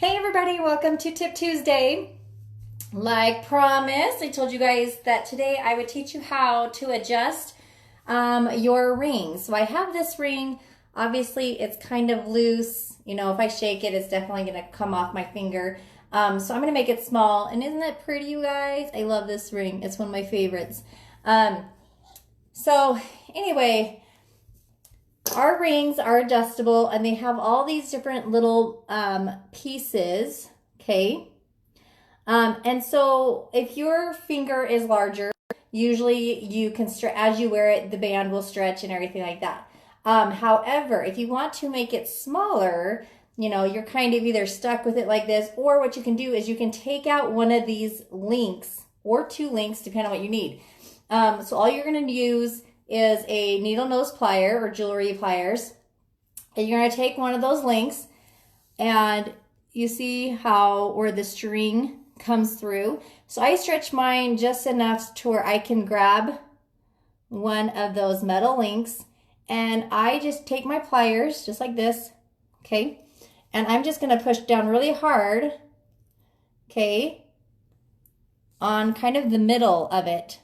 Hey everybody, welcome to Tip Tuesday. Like promised, I told you guys that today I would teach you how to adjust your ring. So I have this ring. Obviously it's kind of loose. You know, if I shake it, it's definitely going to come off my finger. So I'm going to make it small. And isn't that pretty, you guys? I love this ring. It's one of my favorites. So anyway, our rings are adjustable and they have all these different little pieces, okay? And so if your finger is larger, usually you can stretch, as you wear it, the band will stretch and everything like that. However, if you want to make it smaller, you know, you're kind of either stuck with it like this, or what you can do is you can take out one of these links or two links, depending on what you need. So all you're going to use is a needle nose plier or jewelry pliers. And you're going to take one of those links and you see how where the string comes through. So I stretch mine just enough to where I can grab one of those metal links and I just take my pliers just like this, okay? And I'm just going to push down really hard, okay, on kind of the middle of it.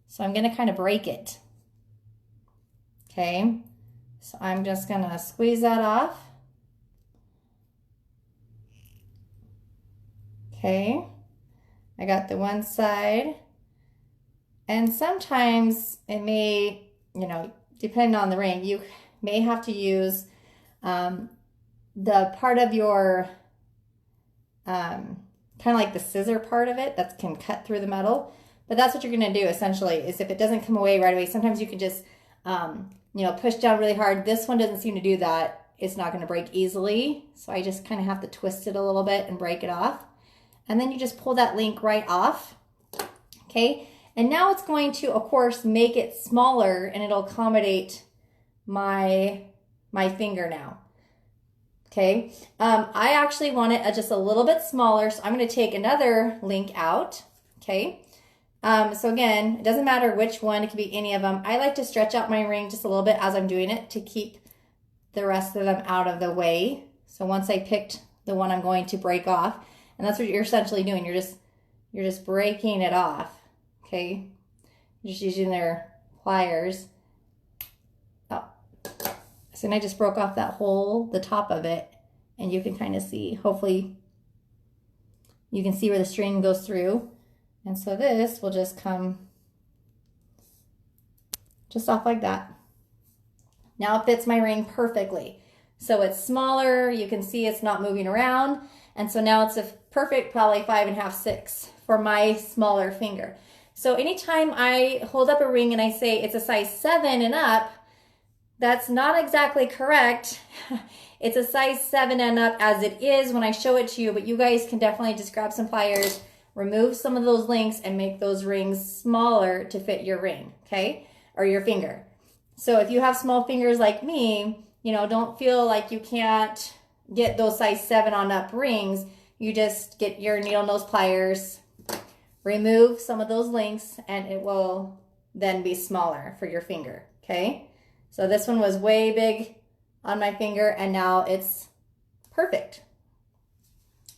So I'm going to kind of break it. Okay, so I'm just gonna squeeze that off. Okay, I got the one side. And sometimes it may, you know, depending on the ring, you may have to use the part of your, kind of like the scissor part of it that can cut through the metal. But that's what you're gonna do essentially, is if it doesn't come away right away, sometimes you can just, you know, push down really hard. This one doesn't seem to do that. It's not going to break easily. So I just kind of have to twist it a little bit and break it off. And then you just pull that link right off. Okay. And now it's going to, of course, make it smaller and it'll accommodate my finger now. Okay. I actually want it just a little bit smaller. So I'm going to take another link out. Okay. So again, it doesn't matter which one, it could be any of them. I like to stretch out my ring just a little bit as I'm doing it to keep the rest of them out of the way. So once I picked the one I'm going to break off, and that's what you're essentially doing, you're just breaking it off, okay? You're just using their pliers. Oh, so then I just broke off that hole, the top of it, and you can kind of see, hopefully you can see where the string goes through. And so this will just come just off like that. Now it fits my ring perfectly. So it's smaller, you can see it's not moving around. And so now it's a perfect probably 5.5, 6 for my smaller finger. So anytime I hold up a ring and I say it's a size 7 and up, that's not exactly correct. It's a size 7 and up as it is when I show it to you, but you guys can definitely just grab some pliers, remove some of those links and make those rings smaller to fit your ring, okay? Or your finger. So if you have small fingers like me, you know, don't feel like you can't get those size 7 on up rings. You just get your needle nose pliers, remove some of those links, and it will then be smaller for your finger, okay? So this one was way big on my finger and now it's perfect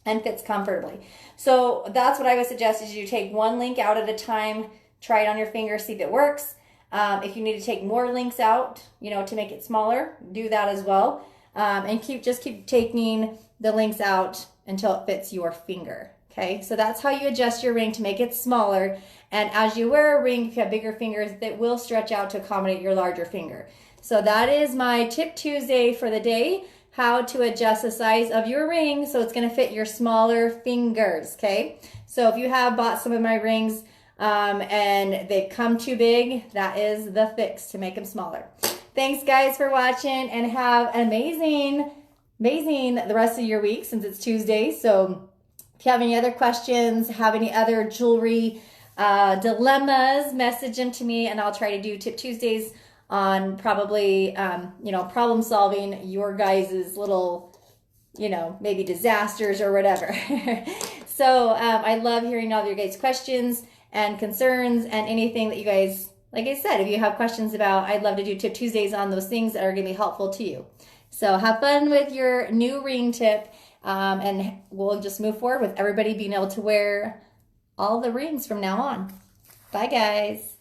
and fits comfortably. So that's what I would suggest is you take one link out at a time, try it on your finger, see if it works. If you need to take more links out, you know, to make it smaller, do that as well. And just keep taking the links out until it fits your finger. Okay, so that's how you adjust your ring to make it smaller. And as you wear a ring, if you have bigger fingers, that will stretch out to accommodate your larger finger. So that is my Tip Tuesday for the day. How to adjust the size of your ring so it's going to fit your smaller fingers, okay? So if you have bought some of my rings and they've come too big, that is the fix to make them smaller. Thanks guys for watching and have an amazing the rest of your week since it's Tuesday. So if you have any other questions, have any other jewelry dilemmas, message them to me and I'll try to do Tip Tuesdays on probably, you know, problem solving your guys' little, you know, maybe disasters or whatever. So I love hearing all of your guys' questions and concerns and anything that you guys, like I said, if you have questions about, I'd love to do Tip Tuesdays on those things that are going to be helpful to you. So have fun with your new ring tip, and we'll just move forward with everybody being able to wear all the rings from now on. Bye, guys.